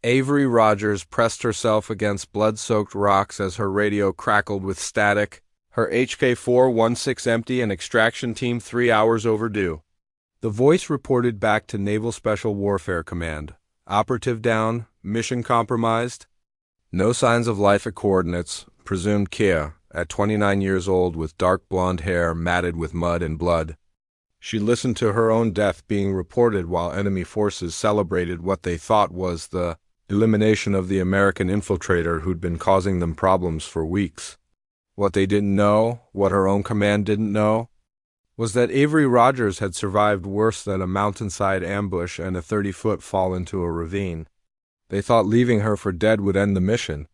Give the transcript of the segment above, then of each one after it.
Avery Rogers pressed herself against blood-soaked rocks as her radio crackled with static. Her HK-416 empty and extraction team 3 hours overdue. The voice reported back to Naval Special Warfare Command. Operative down, mission compromised. No signs of life at coordinates. Presumed Kia, at 29 years old with dark blonde hair matted with mud and blood. She listened to her own death being reported while enemy forces celebrated what they thought was the elimination of the American infiltrator who'd been causing them problems for weeks. What they didn't know, what her own command didn't know, was that Avery Rogers had survived worse than a mountainside ambush and a 30-foot fall into a ravine. They thought leaving her for dead would end the mission.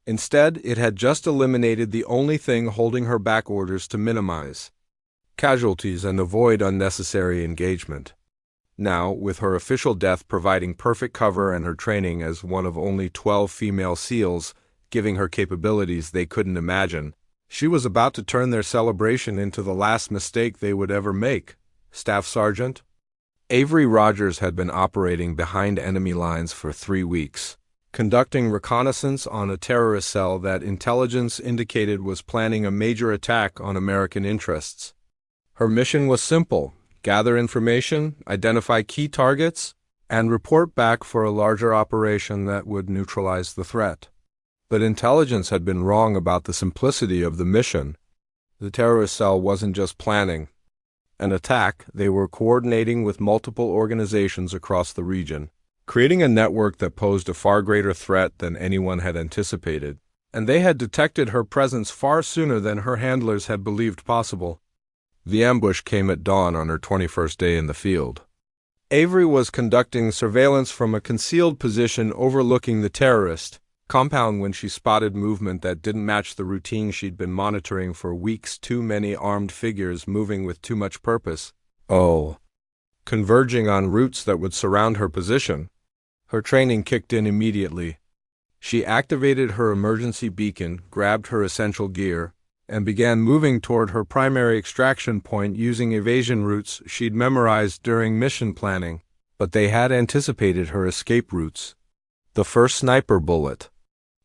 Instead, it had just eliminated the only thing holding her back, orders to minimize casualties and avoid unnecessary engagement. Now, with her official death providing perfect cover and her training as one of only 12 female SEALs giving her capabilities they couldn't imagine, she was about to turn their celebration into the last mistake they would ever make. Staff Sergeant Avery Rogers had been operating behind enemy lines for 3 weeks, conducting reconnaissance on a terrorist cell that intelligence indicated was planning a major attack on American interests. Her mission was simple: gather information, identify key targets, and report back for a larger operation that would neutralize the threat. But intelligence had been wrong about the simplicity of the mission. The terrorist cell wasn't just planning an attack, they were coordinating with multiple organizations across the region, creating a network that posed a far greater threat than anyone had anticipated. And they had detected her presence far sooner than her handlers had believed possible. The ambush came at dawn on her 21st day in the field. Avery was conducting surveillance from a concealed position overlooking the terrorist compound when she spotted movement that didn't match the routine she'd been monitoring for weeks. Too many armed figures moving with too much purpose. Converging on routes that would surround her position. Her training kicked in immediately. She activated her emergency beacon, grabbed her essential gear, and began moving toward her primary extraction point using evasion routes she'd memorized during mission planning. But they had anticipated her escape routes. The first sniper bullet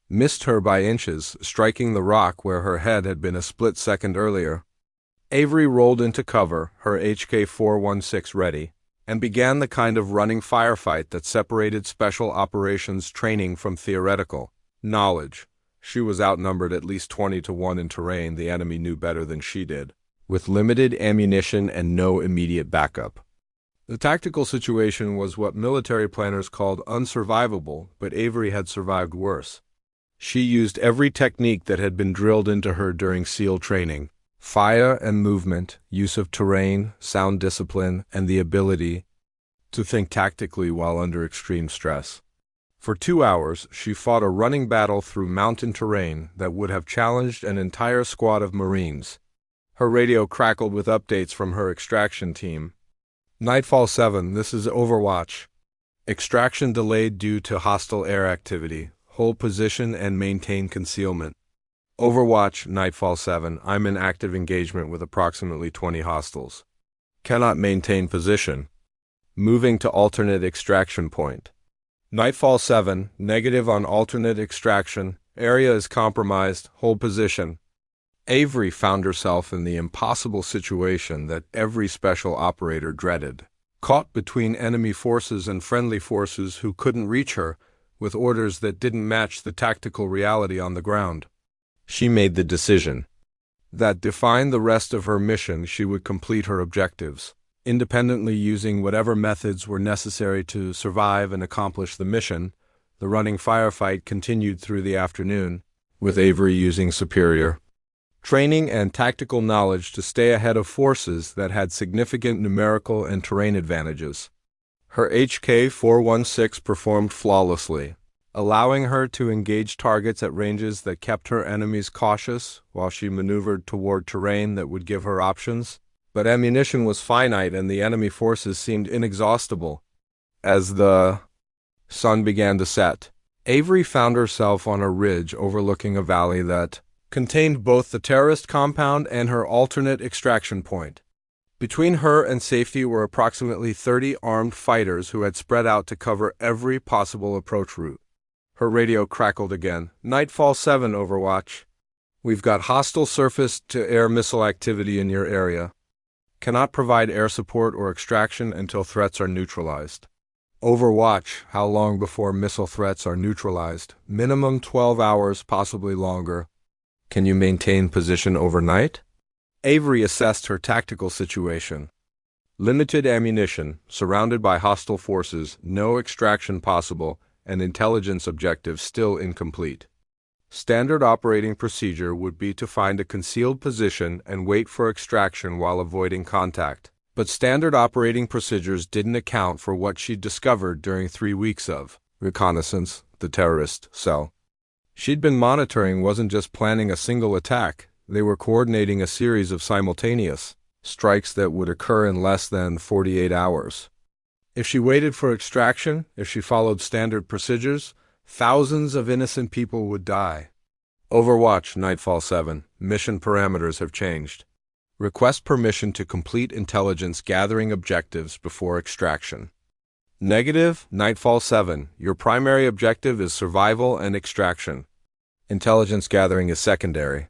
missed her by inches, striking the rock where her head had been a split second earlier. Avery rolled into cover, her HK-416 ready, and began the kind of running firefight that separated special operations training from theoretical knowledge. She was outnumbered at least 20-1 in terrain the enemy knew better than she did, with limited ammunition and no immediate backup. The tactical situation was what military planners called unsurvivable, but Avery had survived worse. She used every technique that had been drilled into her during SEAL training: fire and movement, use of terrain, sound discipline, and the ability to think tactically while under extreme stress. For 2 hours, she fought a running battle through mountain terrain that would have challenged an entire squad of Marines. Her radio crackled with updates from her extraction team. Nightfall 7, this is Overwatch. Extraction delayed due to hostile air activity. Hold position and maintain concealment. Overwatch, Nightfall 7, I'm in active engagement with approximately 20 hostiles. Cannot maintain position. Moving to alternate extraction point. Nightfall 7, negative on alternate extraction. Area is compromised. Hold position. Avery found herself in the impossible situation that every special operator dreaded. Caught between enemy forces and friendly forces who couldn't reach her, with orders that didn't match the tactical reality on the ground. She made the decision that defined the rest of her mission. She would complete her objectives, independently using whatever methods were necessary to survive and accomplish the mission. The running firefight continued through the afternoon, with Avery using superior training and tactical knowledge to stay ahead of forces that had significant numerical and terrain advantages. Her HK-416 performed flawlessly, allowing her to engage targets at ranges that kept her enemies cautious while she maneuvered toward terrain that would give her options. But ammunition was finite and the enemy forces seemed inexhaustible. As the sun began to set, Avery found herself on a ridge overlooking a valley that contained both the terrorist compound and her alternate extraction point. Between her and safety were approximately 30 armed fighters who had spread out to cover every possible approach route. Her radio crackled again. Nightfall 7, Overwatch. We've got hostile surface-to-air missile activity in your area. Cannot provide air support or extraction until threats are neutralized. Overwatch, how long before missile threats are neutralized? Minimum 12 hours, possibly longer. Can you maintain position overnight? Avery assessed her tactical situation. Limited ammunition, surrounded by hostile forces, no extraction possible, and intelligence objective still incomplete. Standard operating procedure would be to find a concealed position and wait for extraction while avoiding contact. But standard operating procedures didn't account for what she'd discovered during 3 weeks of reconnaissance, the terrorist cell. She'd been monitoring wasn't just planning a single attack, they were coordinating a series of simultaneous strikes that would occur in less than 48 hours. If she waited for extraction, if she followed standard procedures, thousands of innocent people would die. Overwatch, Nightfall 7. Mission parameters have changed. Request permission to complete intelligence gathering objectives before extraction. Negative, Nightfall 7. Your primary objective is survival and extraction. Intelligence gathering is secondary.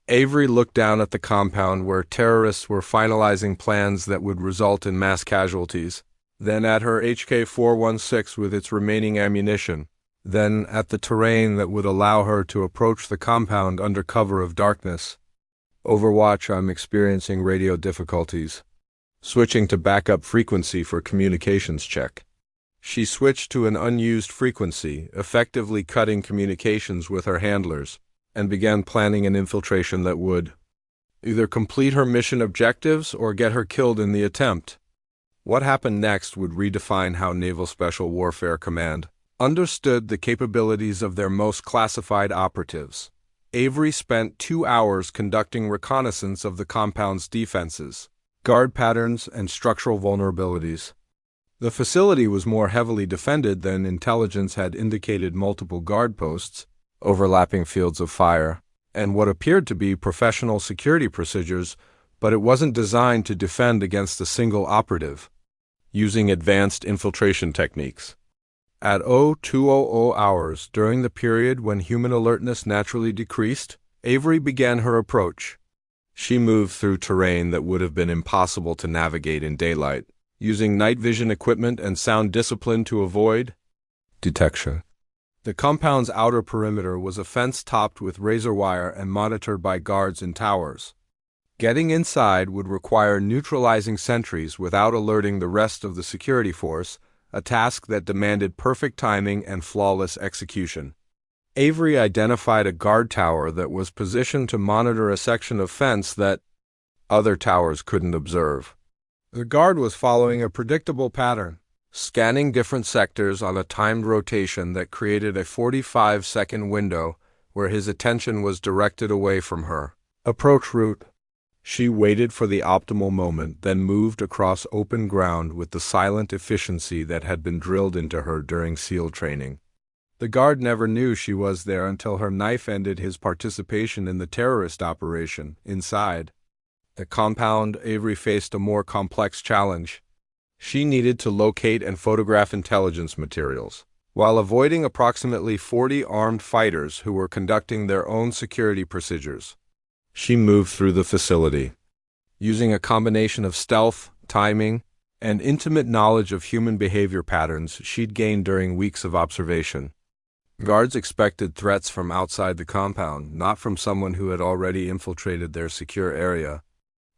Avery looked down at the compound where terrorists were finalizing plans that would result in mass casualties, then at her HK-416 with its remaining ammunition, then at the terrain that would allow her to approach the compound under cover of darkness. Overwatch, I'm experiencing radio difficulties. Switching to backup frequency for communications check. She switched to an unused frequency, effectively cutting communications with her handlers, and began planning an infiltration that would either complete her mission objectives or get her killed in the attempt. What happened next would redefine how Naval Special Warfare Command understood the capabilities of their most classified operatives. Avery spent 2 hours conducting reconnaissance of the compound's defenses, guard patterns, and structural vulnerabilities. The facility was more heavily defended than intelligence had indicated: multiple guard posts, overlapping fields of fire, and what appeared to be professional security procedures, but it wasn't designed to defend against a single operative. Using advanced infiltration techniques. At 0200 hours, during the period when human alertness naturally decreased, Avery began her approach. She moved through terrain that would have been impossible to navigate in daylight, using night vision equipment and sound discipline to avoid detection. The compound's outer perimeter was a fence topped with razor wire and monitored by guards in towers. Getting inside would require neutralizing sentries without alerting the rest of the security force, a task that demanded perfect timing and flawless execution. Avery identified a guard tower that was positioned to monitor a section of fence that other towers couldn't observe. The guard was following a predictable pattern, scanning different sectors on a timed rotation that created a 45-second window where his attention was directed away from her. Approach route. She waited for the optimal moment, then moved across open ground with the silent efficiency that had been drilled into her during SEAL training. The guard never knew she was there until her knife ended his participation in the terrorist operation. Inside the compound, Avery faced a more complex challenge. She needed to locate and photograph intelligence materials, while avoiding approximately 40 armed fighters who were conducting their own security procedures. She moved through the facility, using a combination of stealth, timing, and intimate knowledge of human behavior patterns she'd gained during weeks of observation. Guards expected threats from outside the compound, not from someone who had already infiltrated their secure area.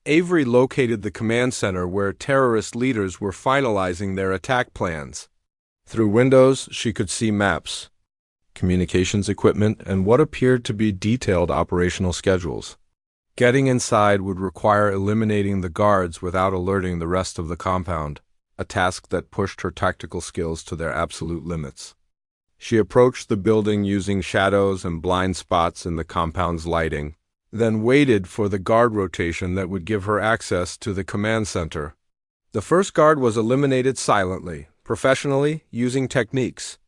Avery located the command center where terrorist leaders were finalizing their attack plans. Through windows, she could see maps, communications equipment, and what appeared to be detailed operational schedules. Getting inside would require eliminating the guards without alerting the rest of the compound, a task that pushed her tactical skills to their absolute limits. She approached the building using shadows and blind spots in the compound's lighting, then waited for the guard rotation that would give her access to the command center. The first guard was eliminated silently, professionally, using techniques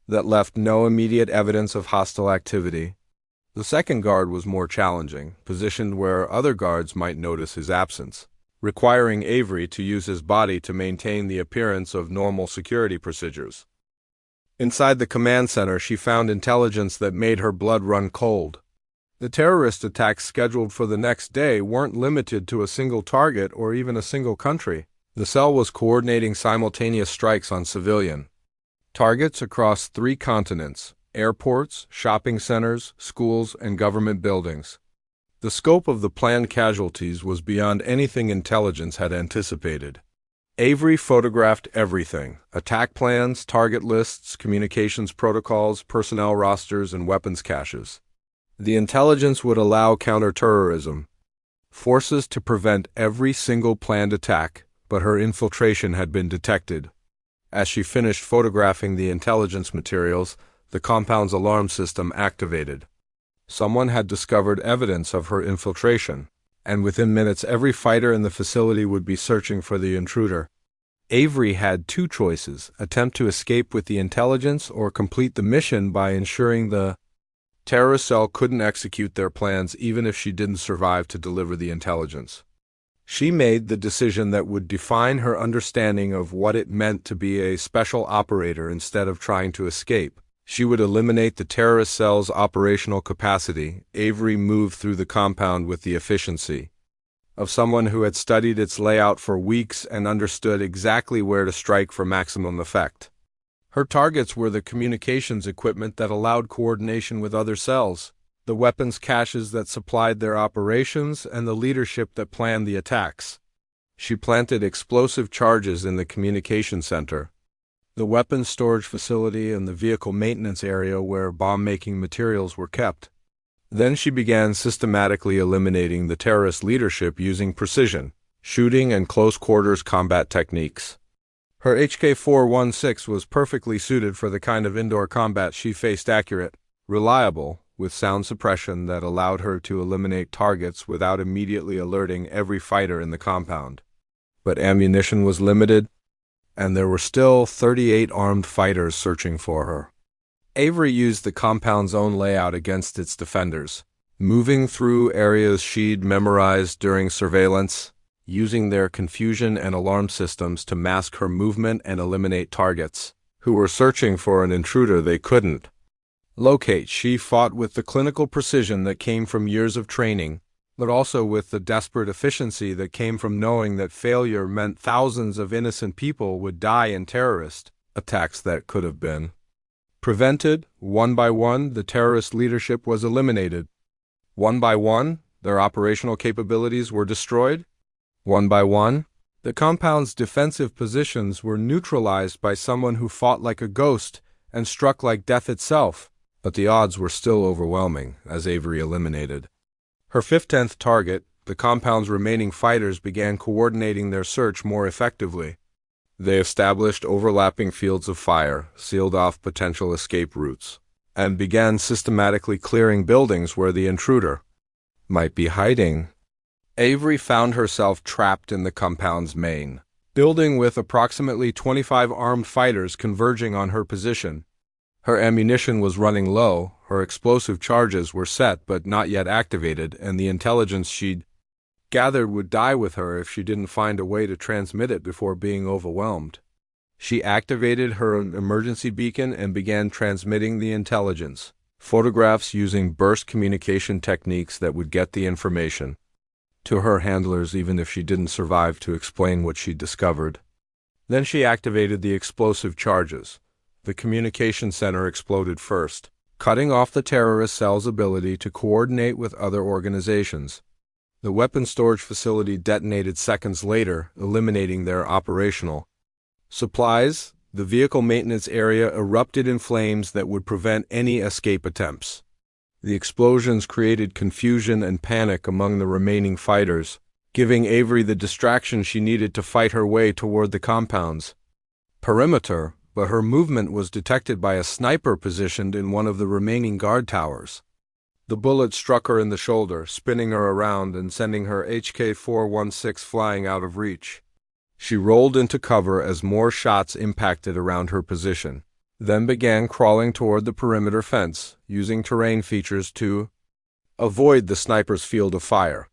that left no immediate evidence of hostile activity. The second guard was more challenging, positioned where other guards might notice his absence, requiring Avery to use his body to maintain the appearance of normal security procedures. Inside the command center, she found intelligence that made her blood run cold. The terrorist attacks scheduled for the next day weren't limited to a single target or even a single country. The cell was coordinating simultaneous strikes on civilian targets across 3 continents: airports, shopping centers, schools, and government buildings. The scope of the planned casualties was beyond anything intelligence had anticipated. Avery photographed everything: attack plans, target lists, communications protocols, personnel rosters, and weapons caches. The intelligence would allow counterterrorism forces to prevent every single planned attack, but her infiltration had been detected. As she finished photographing the intelligence materials, the compound's alarm system activated. Someone had discovered evidence of her infiltration, and within minutes every fighter in the facility would be searching for the intruder. Avery had 2 choices: attempt to escape with the intelligence or complete the mission by ensuring the terrorist cell couldn't execute their plans even if she didn't survive to deliver the intelligence. She made the decision that would define her understanding of what it meant to be a special operator. Instead of trying to escape, she would eliminate the terrorist cell's operational capacity. Avery moved through the compound with the efficiency of someone who had studied its layout for weeks and understood exactly where to strike for maximum effect. Her targets were the communications equipment that allowed coordination with other cells, the weapons caches that supplied their operations, and the leadership that planned the attacks. She planted explosive charges in the communication center, the weapons storage facility, and the vehicle maintenance area where bomb-making materials were kept. Then she began systematically eliminating the terrorist leadership using precision shooting and close-quarters combat techniques. Her HK-416 was perfectly suited for the kind of indoor combat she faced: accurate, reliable, with sound suppression that allowed her to eliminate targets without immediately alerting every fighter in the compound. But ammunition was limited, and there were still 38 armed fighters searching for her. Avery used the compound's own layout against its defenders, moving through areas she'd memorized during surveillance, using their confusion and alarm systems to mask her movement and eliminate targets who were searching for an intruder they couldn't locate. She fought with the clinical precision that came from years of training, but also with the desperate efficiency that came from knowing that failure meant thousands of innocent people would die in terrorist attacks that could have been prevented. One by one, the terrorist leadership was eliminated. One by one, their operational capabilities were destroyed. One by one, the compound's defensive positions were neutralized by someone who fought like a ghost and struck like death itself. But the odds were still overwhelming as Avery eliminated her 15th target. The compound's remaining fighters began coordinating their search more effectively. They established overlapping fields of fire, sealed off potential escape routes, and began systematically clearing buildings where the intruder might be hiding. Avery found herself trapped in the compound's main building with approximately 25 armed fighters converging on her position. Her ammunition was running low, her explosive charges were set but not yet activated, and the intelligence she'd gathered would die with her if she didn't find a way to transmit it before being overwhelmed. She activated her emergency beacon and began transmitting the intelligence photographs using burst communication techniques that would get the information to her handlers even if she didn't survive to explain what she'd discovered. Then she activated the explosive charges. The communication center exploded first, cutting off the terrorist cell's ability to coordinate with other organizations. The weapons storage facility detonated seconds later, eliminating their operational supplies. The vehicle maintenance area erupted in flames that would prevent any escape attempts. The explosions created confusion and panic among the remaining fighters, giving Avery the distraction she needed to fight her way toward the compound's perimeter, but her movement was detected by a sniper positioned in one of the remaining guard towers. The bullet struck her in the shoulder, spinning her around and sending her HK-416 flying out of reach. She rolled into cover as more shots impacted around her position, then began crawling toward the perimeter fence, using terrain features to avoid the sniper's field of fire.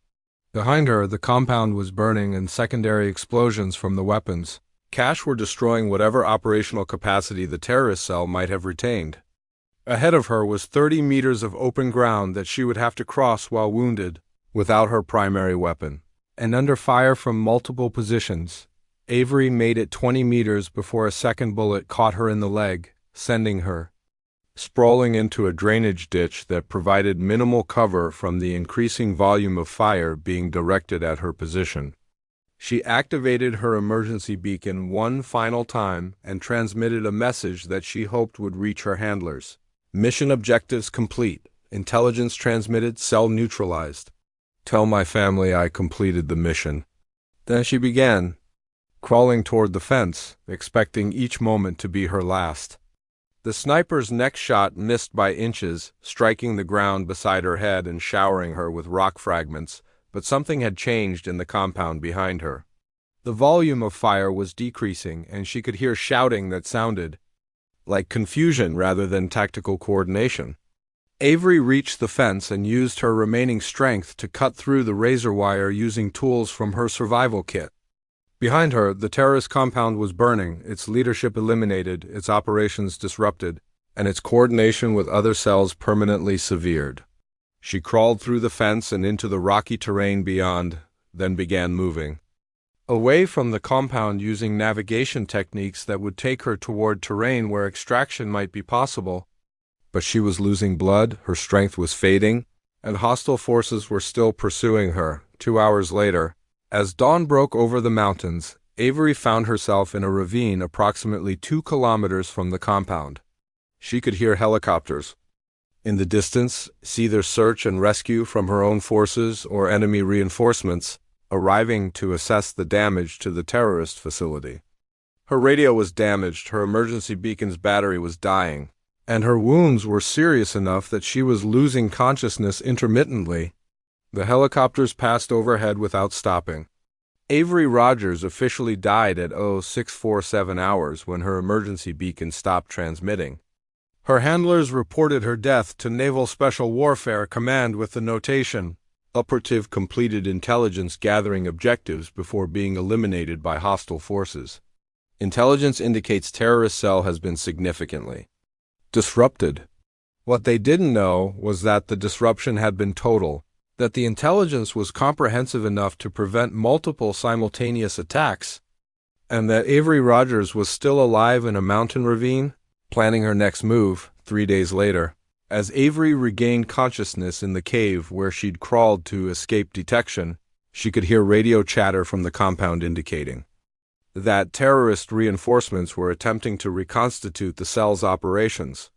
Behind her, the compound was burning and secondary explosions from the weapons Cash were destroying whatever operational capacity the terrorist cell might have retained. Ahead of her was 30 meters of open ground that she would have to cross while wounded, without her primary weapon. And under fire from multiple positions, Avery made it 20 meters before a second bullet caught her in the leg, sending her sprawling into a drainage ditch that provided minimal cover from the increasing volume of fire being directed at her position. She activated her emergency beacon one final time and transmitted a message that she hoped would reach her handlers. Mission objectives complete. Intelligence transmitted, cell neutralized. Tell my family I completed the mission. Then she began, crawling toward the fence, expecting each moment to be her last. The sniper's next shot missed by inches, striking the ground beside her head and showering her with rock fragments, but something had changed in the compound behind her. The volume of fire was decreasing, and she could hear shouting that sounded like confusion rather than tactical coordination. Avery reached the fence and used her remaining strength to cut through the razor wire using tools from her survival kit. Behind her, the terrorist compound was burning, its leadership eliminated, its operations disrupted, and its coordination with other cells permanently severed. She crawled through the fence and into the rocky terrain beyond, then began moving away from the compound using navigation techniques that would take her toward terrain where extraction might be possible. But she was losing blood, her strength was fading, and hostile forces were still pursuing her. 2 hours later, as dawn broke over the mountains, Avery found herself in a ravine approximately 2 kilometers from the compound. She could hear helicopters in the distance, see their search and rescue from her own forces or enemy reinforcements arriving to assess the damage to the terrorist facility. Her radio was damaged, her emergency beacon's battery was dying, and her wounds were serious enough that she was losing consciousness intermittently. The helicopters passed overhead without stopping. Avery Rogers officially died at 0647 hours when her emergency beacon stopped transmitting. Her handlers reported her death to Naval Special Warfare Command with the notation, "Operative completed intelligence gathering objectives before being eliminated by hostile forces." Intelligence indicates terrorist cell has been significantly disrupted. What they didn't know was that the disruption had been total, that the intelligence was comprehensive enough to prevent multiple simultaneous attacks, and that Avery Rogers was still alive in a mountain ravine, planning her next move. 3 days later, as Avery regained consciousness in the cave where she'd crawled to escape detection, she could hear radio chatter from the compound indicating that terrorist reinforcements were attempting to reconstitute the cell's operations.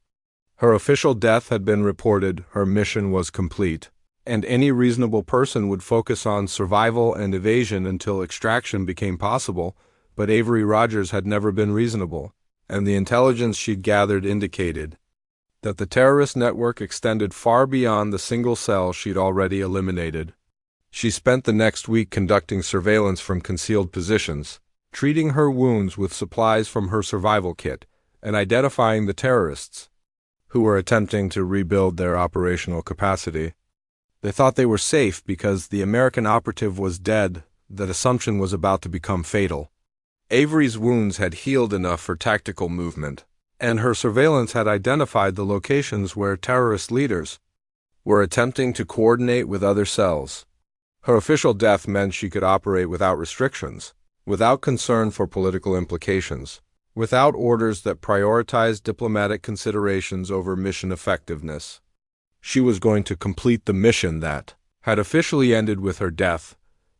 Her official death had been reported, her mission was complete, and any reasonable person would focus on survival and evasion until extraction became possible, but Avery Rogers had never been reasonable, and the intelligence she'd gathered indicated that the terrorist network extended far beyond the single cell she'd already eliminated. She spent the next week conducting surveillance from concealed positions, treating her wounds with supplies from her survival kit, and identifying the terrorists who were attempting to rebuild their operational capacity. They thought they were safe because the American operative was dead. That assumption was about to become fatal. Avery's wounds had healed enough for tactical movement, and her surveillance had identified the locations where terrorist leaders were attempting to coordinate with other cells. Her official death meant she could operate without restrictions, without concern for political implications, without orders that prioritized diplomatic considerations over mission effectiveness. She was going to complete the mission that had officially ended with her death.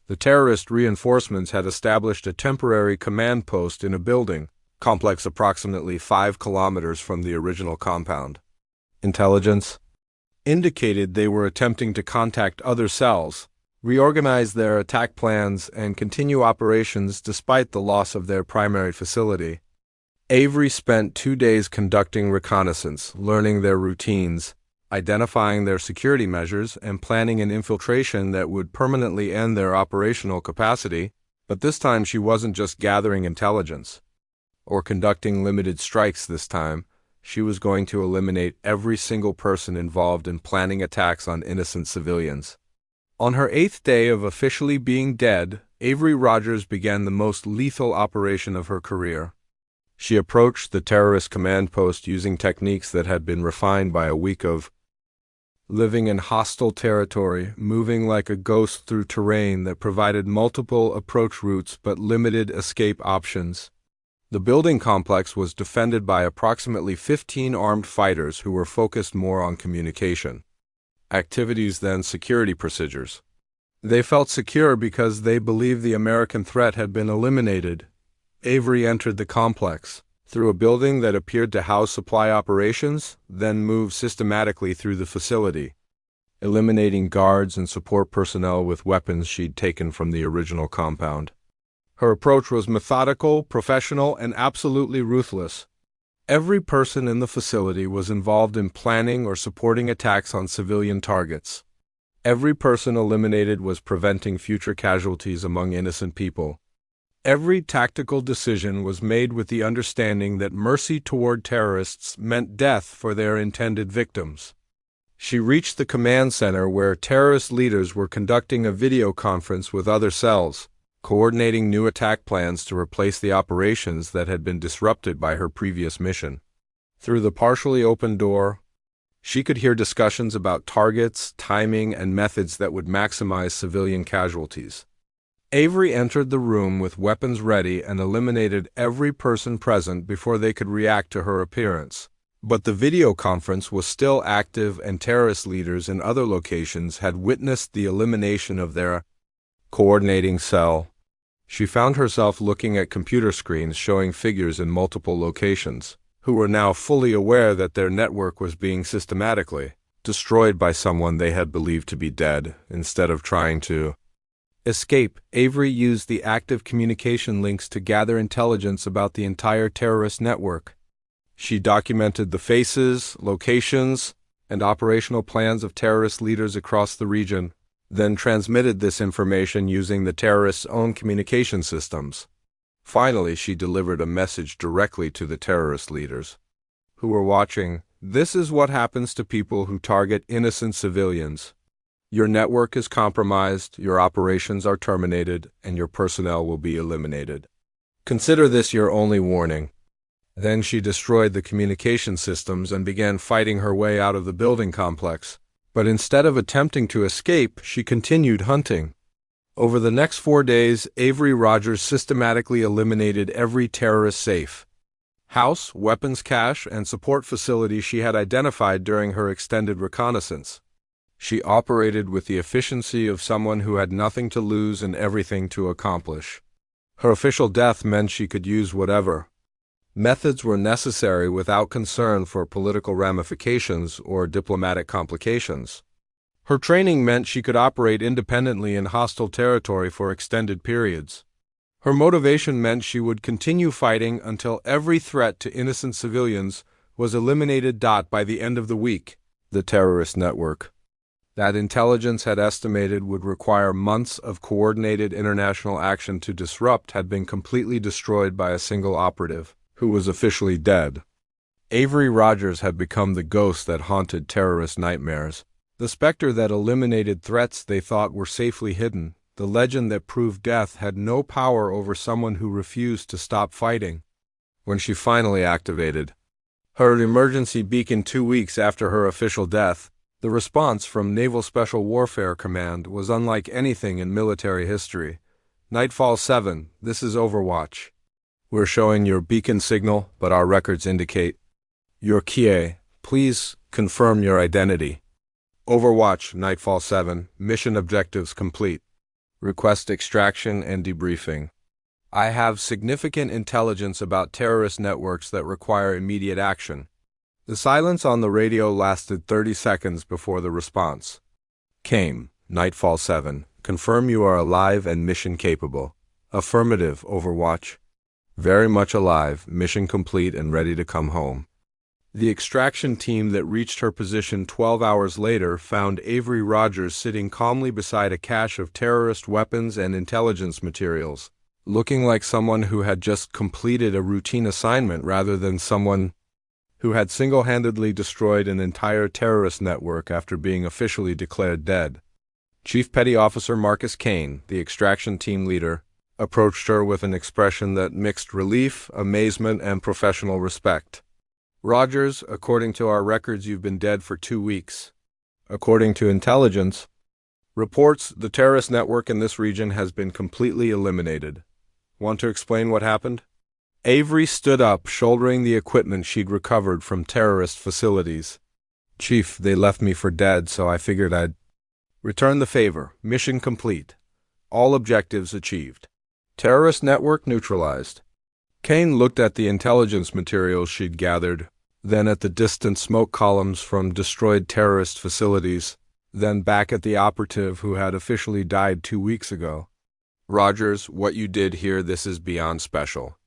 The terrorist reinforcements had established a temporary command post in a building complex approximately 5 kilometers from the original compound. Intelligence indicated they were attempting to contact other cells, reorganize their attack plans, and continue operations despite the loss of their primary facility. Avery spent 2 days conducting reconnaissance, learning their routines, identifying their security measures, and planning an infiltration that would permanently end their operational capacity. But this time she wasn't just gathering intelligence or conducting limited strikes this time. She was going to eliminate every single person involved in planning attacks on innocent civilians. On her 8th day of officially being dead, Avery Rogers began the most lethal operation of her career. She approached the terrorist command post using techniques that had been refined by a week of living in hostile territory, moving like a ghost through terrain that provided multiple approach routes but limited escape options. The building complex was defended by approximately 15 armed fighters who were focused more on communication activities than security procedures. They felt secure because they believed the American threat had been eliminated. Avery entered the complex through a building that appeared to house supply operations, then moved systematically through the facility, eliminating guards and support personnel with weapons she'd taken from the original compound. Her approach was methodical, professional, and absolutely ruthless. Every person in the facility was involved in planning or supporting attacks on civilian targets. Every person eliminated was preventing future casualties among innocent people. Every tactical decision was made with the understanding that mercy toward terrorists meant death for their intended victims. She reached the command center where terrorist leaders were conducting a video conference with other cells, coordinating new attack plans to replace the operations that had been disrupted by her previous mission. Through the partially open door, she could hear discussions about targets, timing, and methods that would maximize civilian casualties. Avery entered the room with weapons ready and eliminated every person present before they could react to her appearance. But the video conference was still active, and terrorist leaders in other locations had witnessed the elimination of their coordinating cell. She found herself looking at computer screens showing figures in multiple locations, who were now fully aware that their network was being systematically destroyed by someone they had believed to be dead. Instead of trying to escape, Avery used the active communication links to gather intelligence about the entire terrorist network. She documented the faces, locations, and operational plans of terrorist leaders across the region, then transmitted this information using the terrorists' own communication systems. Finally, she delivered a message directly to the terrorist leaders, who were watching. This is what happens to people who target innocent civilians. Your network is compromised, your operations are terminated, and your personnel will be eliminated. Consider this your only warning. Then she destroyed the communication systems and began fighting her way out of the building complex. But instead of attempting to escape, she continued hunting. Over the next 4 days, Avery Rogers systematically eliminated every terrorist safe, house, weapons cache, and support facility she had identified during her extended reconnaissance. She operated with the efficiency of someone who had nothing to lose and everything to accomplish. Her official death meant she could use whatever methods were necessary without concern for political ramifications or diplomatic complications. Her training meant she could operate independently in hostile territory for extended periods. Her motivation meant she would continue fighting until every threat to innocent civilians was eliminated. By the end of the week, the terrorist network that intelligence had estimated would require months of coordinated international action to disrupt had been completely destroyed by a single operative, who was officially dead. Avery Rogers had become the ghost that haunted terrorist nightmares, the specter that eliminated threats they thought were safely hidden, the legend that proved death had no power over someone who refused to stop fighting. When she finally activated her emergency beacon 2 weeks after her official death, the response from Naval Special Warfare Command was unlike anything in military history. Nightfall 7, this is Overwatch. We're showing your beacon signal, but our records indicate your Kie. Please confirm your identity. Overwatch, Nightfall 7, mission objectives complete. Request extraction and debriefing. I have significant intelligence about terrorist networks that require immediate action. The silence on the radio lasted 30 seconds before the response came. Nightfall 7, confirm you are alive and mission capable. Affirmative, Overwatch. Very much alive, mission complete and ready to come home. The extraction team that reached her position 12 hours later found Avery Rogers sitting calmly beside a cache of terrorist weapons and intelligence materials, looking like someone who had just completed a routine assignment rather than someone who had single-handedly destroyed an entire terrorist network after being officially declared dead. Chief Petty Officer Marcus Kane, the extraction team leader, approached her with an expression that mixed relief, amazement, and professional respect. Rogers, according to our records, you've been dead for 2 weeks. According to intelligence reports, the terrorist network in this region has been completely eliminated. Want to explain what happened? Avery stood up, shouldering the equipment she'd recovered from terrorist facilities. Chief, they left me for dead, so I figured I'd return the favor. Mission complete. All objectives achieved. Terrorist network neutralized. Kane looked at the intelligence materials she'd gathered, then at the distant smoke columns from destroyed terrorist facilities, then back at the operative who had officially died 2 weeks ago. Rogers, what you did here, this is beyond special.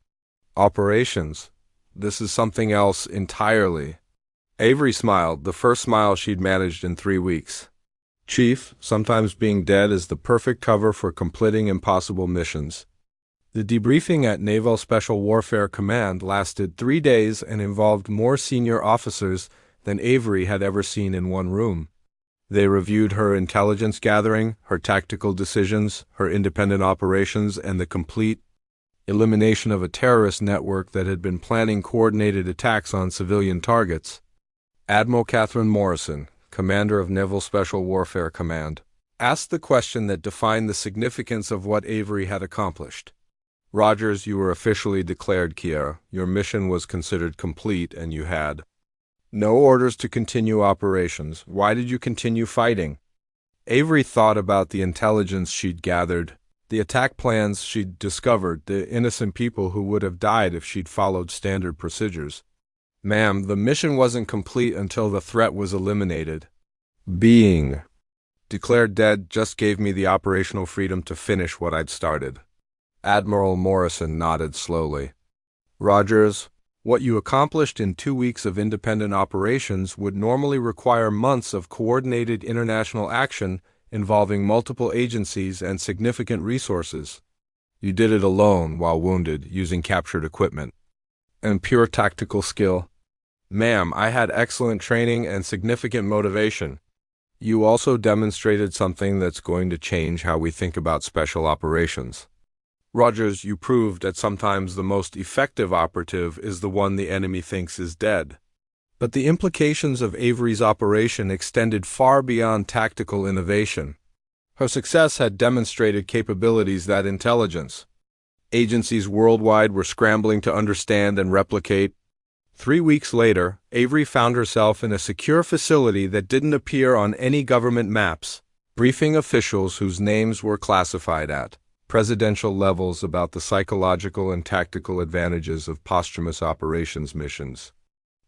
Operations. This is something else entirely. Avery smiled, the first smile she'd managed in 3 weeks. Chief, sometimes being dead is the perfect cover for completing impossible missions. The debriefing at Naval Special Warfare Command lasted 3 days and involved more senior officers than Avery had ever seen in one room. They reviewed her intelligence gathering, her tactical decisions, her independent operations, and the complete elimination of a terrorist network that had been planning coordinated attacks on civilian targets. Admiral Catherine Morrison, commander of Naval Special Warfare Command, asked the question that defined the significance of what Avery had accomplished. Rogers, you were officially declared Kiera. Your mission was considered complete, and you had no orders to continue operations. Why did you continue fighting? Avery thought about the intelligence she'd gathered, the attack plans she'd discovered, the innocent people who would have died if she'd followed standard procedures. Ma'am, the mission wasn't complete until the threat was eliminated. Being declared dead just gave me the operational freedom to finish what I'd started. Admiral Morrison nodded slowly. Rogers, what you accomplished in 2 weeks of independent operations would normally require months of coordinated international action involving multiple agencies and significant resources. You did it alone while wounded, using captured equipment. And pure tactical skill. Ma'am, I had excellent training and significant motivation. You also demonstrated something that's going to change how we think about special operations. Rogers, you proved that sometimes the most effective operative is the one the enemy thinks is dead. But the implications of Avery's operation extended far beyond tactical innovation. Her success had demonstrated capabilities that intelligence agencies worldwide were scrambling to understand and replicate. 3 weeks later, Avery found herself in a secure facility that didn't appear on any government maps, briefing officials whose names were classified at presidential levels about the psychological and tactical advantages of posthumous operations missions,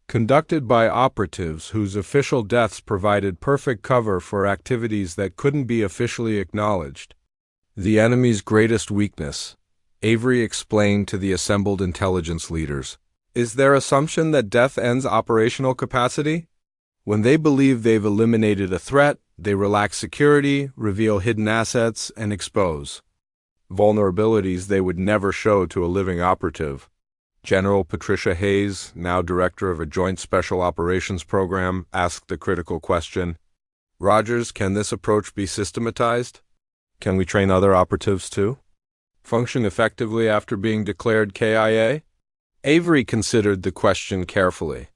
conducted by operatives whose official deaths provided perfect cover for activities that couldn't be officially acknowledged. The enemy's greatest weakness, Avery explained to the assembled intelligence leaders, is their assumption that death ends operational capacity. When they believe they've eliminated a threat, they relax security, reveal hidden assets, and expose vulnerabilities they would never show to a living operative. General Patricia Hayes, now director of a Joint Special Operations Program, asked the critical question, Rogers, can this approach be systematized? Can we train other operatives too? Function effectively after being declared KIA? Avery considered the question carefully.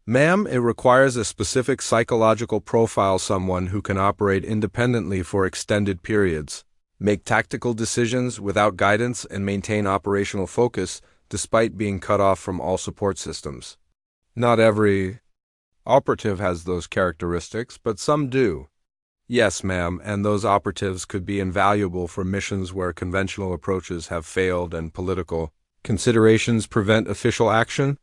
Ma'am, it requires a specific psychological profile, someone who can operate independently for extended periods, make tactical decisions without guidance, and maintain operational focus despite being cut off from all support systems. Not every operative has those characteristics, but some do. Yes, ma'am, and those operatives could be invaluable for missions where conventional approaches have failed and political considerations prevent official action.